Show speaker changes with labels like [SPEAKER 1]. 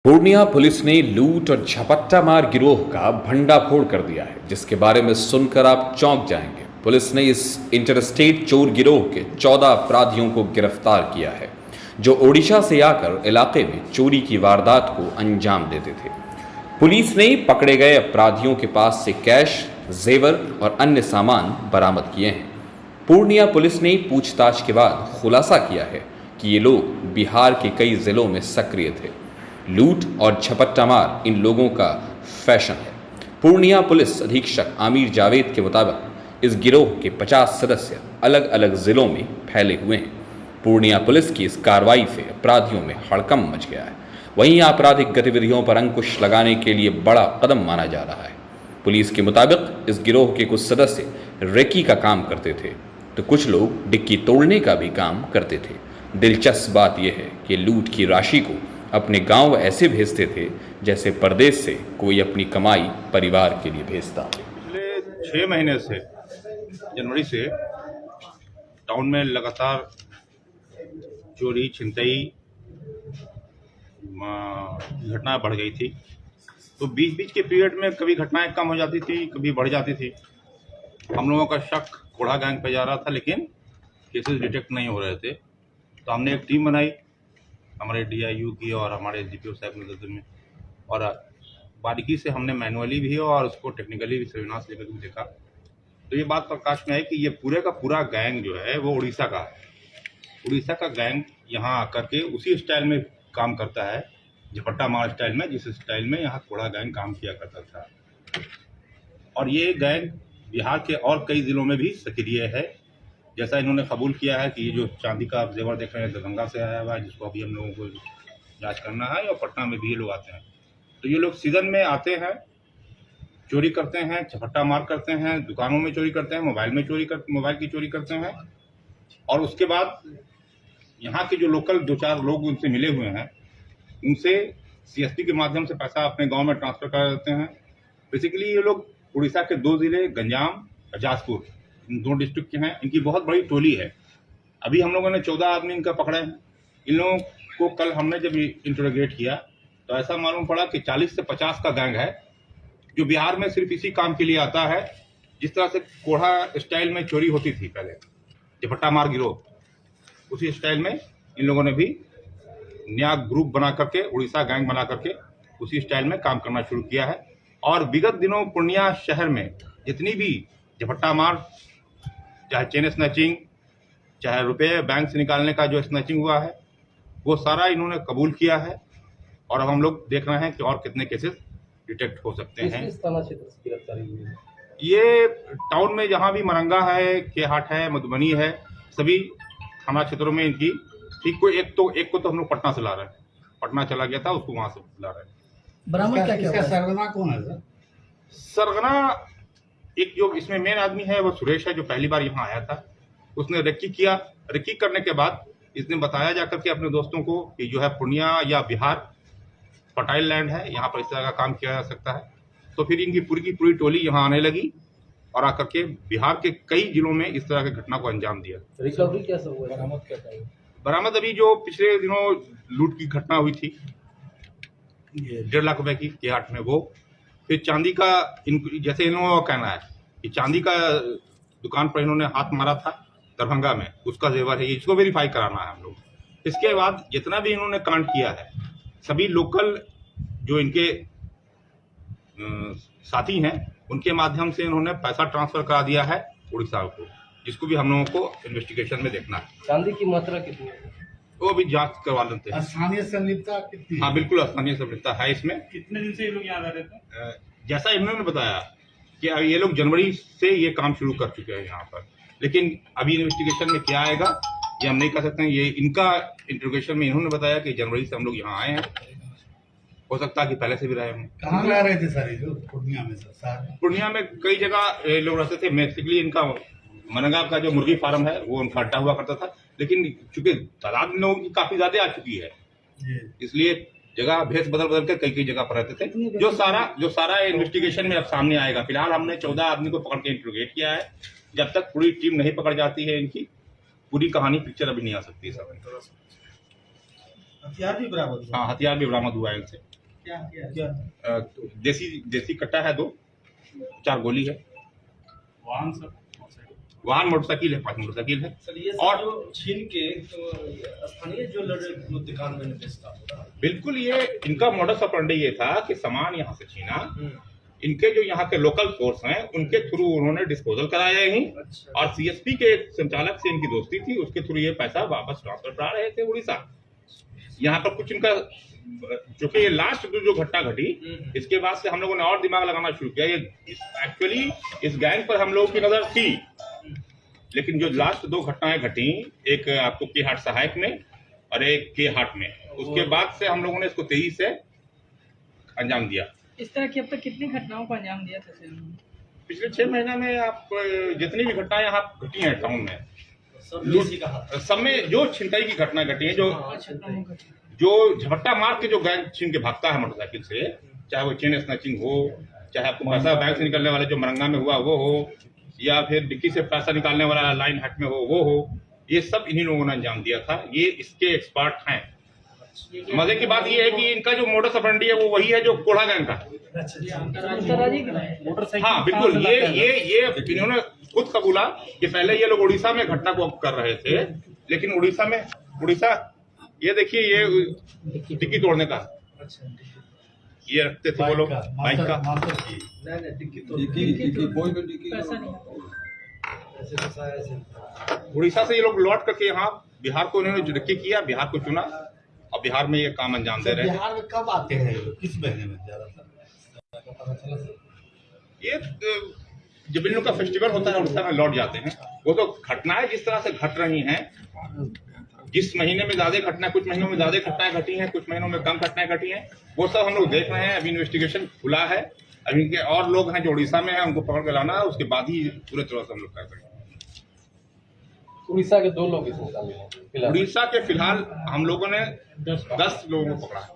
[SPEAKER 1] Purnia police ने लूट और झपट्टा मार गिरोह का भंडाफोड़ कर दिया है, जिसके बारे में सुनकर आप चौंक जाएंगे। पुलिस ने इस इंटरस्टेट चोर गिरोह के 14 अपराधियों को गिरफ्तार किया है, जो ओडिशा से आकर इलाके में चोरी की वारदात को अंजाम देते थे। पुलिस ने पकड़े गए अपराधियों के पास से कैश, जेवर और अन्य सामान बरामद किए हैं। पूर्णिया पुलिस ने पूछताछ के बाद खुलासा किया है कि ये लोग बिहार के कई जिलों में सक्रिय थे। लूट और झपट्टा मार इन लोगों का फैशन है। पूर्णिया पुलिस अधीक्षक आमिर जावेद के मुताबिक इस गिरोह के 50 सदस्य अलग अलग जिलों में फैले हुए हैं। पूर्णिया पुलिस की इस कार्रवाई से अपराधियों में हड़कंप मच गया है। वहीं आपराधिक गतिविधियों पर अंकुश लगाने के लिए बड़ा कदम माना जा रहा है। पुलिस के मुताबिक इस गिरोह के कुछ सदस्य रेकी का काम करते थे, तो कुछ लोग डिक्की तोड़ने का भी काम करते थे। दिलचस्प बात यह है कि लूट की राशि को अपने गांव ऐसे भेजते थे जैसे परदेश से कोई अपनी कमाई परिवार के लिए भेजता।
[SPEAKER 2] पिछले 6 महीने से, जनवरी से टाउन में लगातार चोरी, छिनतई घटना बढ़ गई थी। तो बीच बीच के पीरियड में कभी घटनाएं कम हो जाती थी, कभी बढ़ जाती थी। हम लोगों का शक कोढ़ा गैंग पे जा रहा था, लेकिन केसेस डिटेक्ट नहीं हो रहे थे। तो हमने एक टीम बनाई, हमारे DIU की और हमारे GPO साहब नेतृत्व में, और बारीकी से हमने मैनुअली भी और उसको टेक्निकली भी सर्विलांस लेकर भी देखा। तो ये बात प्रकाश में है कि ये पूरे का पूरा गैंग जो है वो उड़ीसा का है। उड़ीसा का गैंग यहाँ आकर के उसी स्टाइल में काम करता है, झपट्टा मार स्टाइल में, जिस स्टाइल में यहाँ कोढ़ा गैंग काम किया करता था। और ये गैंग बिहार के और कई जिलों में भी सक्रिय है। जैसा इन्होंने कबूल किया है कि ये जो चांदी का आप जेवर देख रहे हैं दरभंगा से आया हुआ है, जिसको अभी हम लोगों को जांच करना है, और पटना में भी ये लोग आते हैं। तो ये लोग सीजन में आते हैं, चोरी करते हैं, झपट्टा मार करते हैं, दुकानों में चोरी करते हैं, मोबाइल की चोरी करते हैं। और उसके बाद यहाँ के जो लोकल 2-4 लोग उनसे मिले हुए हैं, उनसे CSP के माध्यम से पैसा अपने गाँव में ट्रांसफर करा देते हैं। बेसिकली ये लोग उड़ीसा के 2 जिले गंजाम और जाजपुर, इन 2 डिस्ट्रिक्ट के हैं। इनकी बहुत बड़ी टोली है। अभी हम लोगों ने 14 आदमी इनका पकड़े हैं। इन लोगों को कल हमने जब इंटरोगेट किया तो ऐसा मालूम पड़ा कि 40 से 50 का गैंग है, जो बिहार में सिर्फ इसी काम के लिए आता है। जिस तरह से कोढ़ा स्टाइल में चोरी होती थी पहले, झपट्टा मार गिरोह, उसी स्टाइल में इन लोगों ने भी नया ग्रुप बना करके, उड़ीसा गैंग बना करके उसी स्टाइल में काम करना शुरू किया है। और विगत दिनों पूर्णिया शहर में जितनी भी झपट्टा मार, चाहे चेन स्नैचिंग, चाहे रुपए बैंक से निकालने का जो स्नैचिंग हुआ है, वो सारा इन्होंने कबूल किया है। और अब हम लोग देख रहे हैं कि और कितने केसेस डिटेक्ट हो सकते हैं।
[SPEAKER 3] किस थाना क्षेत्र से गिरफ्तारी हुई है?
[SPEAKER 2] ये टाउन में जहाँ भी मरंगा है, केहाट है, मधुबनी है, सभी थाना क्षेत्रों में इनकी ठीक को एक को तो हम लोग पटना से ला रहे हैं। पटना चला गया था, उसको वहां से ला रहे हैं।
[SPEAKER 3] बरामद क्या
[SPEAKER 4] इसका सरगना कौन है सर?
[SPEAKER 2] सरगना एक जो इसमें मेन आदमी है वो सुरेश है, जो पहली बार यहाँ आया था। उसने रेकी किया। रेकी करने के बाद इसने बताया जाकर के अपने दोस्तों को कि जो है पूर्णिया या बिहार फर्टाइल लैंड है, यहाँ पर इस तरह का काम किया जा सकता है। तो फिर इनकी पूरी की पूरी टोली यहाँ आने लगी और आकर के बिहार के कई जिलों में इस तरह की घटना को अंजाम दिया।
[SPEAKER 3] रिकवरी कैसे हुआ? बरामद क्या था?
[SPEAKER 2] बरामद अभी जो पिछले दिनों लूट की घटना हुई थी 1.5 लाख रुपए की केहाट में, वो फिर चांदी का, जैसे इन लोगों का कहना है कि चांदी का दुकान पर इन्होंने हाथ मारा था दरभंगा में, उसका जेवर है, इसको वेरीफाई कराना है हम लोग। इसके बाद जितना भी इन्होंने कांड किया है, सभी लोकल जो इनके साथी हैं, उनके माध्यम से इन्होंने पैसा ट्रांसफर करा दिया है उड़ीसा को, जिसको भी हम लोगों को इन्वेस्टिगेशन में देखना है।
[SPEAKER 3] चांदी की मात्रा कितनी है?
[SPEAKER 2] वो अभी जांच करवा लेते हैं।
[SPEAKER 4] स्थानीय संलिप्तता कितनी?
[SPEAKER 2] हाँ बिल्कुल, स्थानीय संलिप्तता है इसमें।
[SPEAKER 4] कितने दिन से ये लोग यहाँ रह रहे थे?
[SPEAKER 2] जैसा इन्होंने बताया कि ये लोग जनवरी से ये काम शुरू कर चुके हैं यहाँ पर, लेकिन अभी इन्वेस्टिगेशन में क्या आएगा ये हम नहीं कह सकते हैं। ये इनका इंटरोगेशन में इन्होंने बताया कि जनवरी से हम लोग यहाँ आए हैं, हो सकता है कि पहले से भी रहे हों।
[SPEAKER 4] कहाँ रह रहे थे सारे लोग? पूर्णिया में सर?
[SPEAKER 2] पूर्णिया में कई जगह लोग रहते थे। बेसिकली इनका मनगा का जो मुर्गी फार्म है वो उनका अड्डा हुआ करता था, लेकिन चूंकि तादाद लोगों की काफी ज्यादा आ चुकी है, इसलिए जगह भेस बदल बदल कर कई जगह पर रहते थे। जो सारा इन्वेस्टिगेशन में अब सामने आएगा। फिलहाल हमने 14 आदमी को पकड़ के इंट्रोगेट किया है। जब तक पूरी टीम नहीं पकड़ जाती है, इनकी पूरी कहानी, पिक्चर अभी नहीं आ सकती है।
[SPEAKER 4] हथियार भी बरामद हुआ।
[SPEAKER 2] हाँ, हथियार भी बरामद हुआ है इनसे।
[SPEAKER 4] क्या क्या
[SPEAKER 2] देसी कट्टा है 2, 4 गोली है।
[SPEAKER 4] वाहन सर?
[SPEAKER 2] वाहन मोटरसाइकिल है, 5 मोटरसाइकिल है।
[SPEAKER 3] सर ये
[SPEAKER 2] और
[SPEAKER 3] जो छीन के तो स्थानीय जो दुकान में बेचता होगा।
[SPEAKER 2] बिल्कुल, ये इनका मॉडस ऑपरेंडी ये था कि सामान यहाँ से छीना, इनके जो यहाँ के लोकल सोर्स हैं उनके थ्रू उन्होंने डिस्पोजल कराया ही।
[SPEAKER 3] अच्छा।
[SPEAKER 2] और सीएसपी के एक संचालक से इनकी दोस्ती थी, उसके थ्रू ये पैसा वापस ट्रांसफर करा रहे थे उड़ीसा। यहाँ पर कुछ इनका, चूंकि ये लास्ट जो घटना घटी, इसके बाद से हम लोगों ने और दिमाग लगाना शुरू किया। ये एक्चुअली इस गैंग पर हम लोगों की नजर थी, लेकिन जो लास्ट 2 घटनाएं घटी, एक आपको के हाट सहायक में और एक के हाट में, उसके बाद से हम लोगों ने इसको तेजी से अंजाम दिया।
[SPEAKER 5] इस तरह की अब तक कितनी घटनाओं को अंजाम दिया था?
[SPEAKER 2] पिछले 6 महीने में आप जितनी भी घटनाएं यहाँ घटी हैं टाउन में, सब में जो छिनताई की घटना घटी है, जो झपट्टा मार के जो गैंग छीन के भागता है मोटरसाइकिल से, चाहे वो चेन स्नैचिंग हो, चाहे आपको पैसा बैंक से निकलने वाला जो मरंगा में हुआ वो हो, या फिर डिक्की से पैसा निकालने वाला लाइन हाट में हो वो हो, ये सब इन्हीं लोगों ने अंजाम दिया था। ये इसके एक्सपर्ट हैं। मजे की बात ये है कि इनका जो मोडस ऑपरेंडी है वो वही है जो कोढ़ा गैंग का। हाँ बिल्कुल, ये इन्होंने खुद कबूला कि पहले ये लोग उड़ीसा में घटना को कर रहे थे, लेकिन उड़ीसा ये देखिए, ये टिक्की तोड़ने का ये रखते थे वो लोग बाइक का। उड़ीसा से ये लोग लौट करके यहाँ बिहार को इन्होंने डिक्की किया, बिहार को चुना और बिहार में ये काम अंजाम दे रहे हैं।
[SPEAKER 4] बिहार में कब आते हैं? किस महीने में ज्यादातर?
[SPEAKER 2] ये जब इन लोग का फेस्टिवल होता है उड़ीसा में लौट जाते हैं। वो तो घटनाएं जिस तरह से घट रही हैं, जिस महीने में ज्यादा घटना, कुछ महीनों में ज्यादा घटनाएं घटी हैं, कुछ महीनों में कम घटनाएं घटी हैं, वो सब हम लोग देख रहे हैं। अभी इन्वेस्टिगेशन खुला है, अभी इनके और लोग हैं जो उड़ीसा में हैं, उनको पकड़ के लाना है, उसके बाद ही पूरे तरह से हम लोग कर रहे हैं।
[SPEAKER 3] उड़ीसा के 2 लोग इसमें शामिल हैं।
[SPEAKER 2] उड़ीसा के फिलहाल हम लोगों ने 10 लोगों को पकड़ा है।